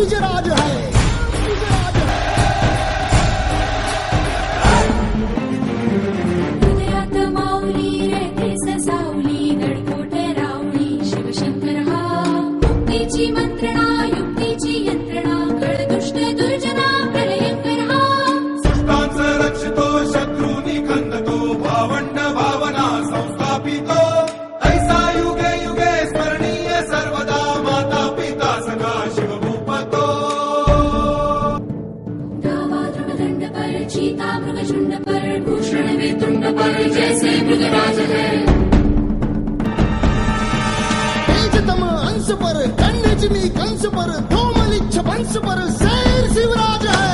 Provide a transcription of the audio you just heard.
तुझे राज है, तुझे राज है. हृदयात माऊली रेखे ससावली दडकोट रावळी शिवशंकर हा मुक्तीची मंत्रणा युक्तीची यंत्रणा कळदुष्ट दुर्जना प्रलयंकर हा सुष्टांच रक्षितो शत्रूनी खंदतो भावंड भावना संस्थापितो ऐसा युगे युगे स्मरणीय सर्वदा माता पिता सखा शिवभूपतो धावा ध्रुवदंड पर चीता मृगशुंड पर भूषण वेतुंड पर जैसे मृगराज है तेजतम अंश पर कन्या जिमी कंस पर धूमलिच्छ वंश पर शेर शिवराज है.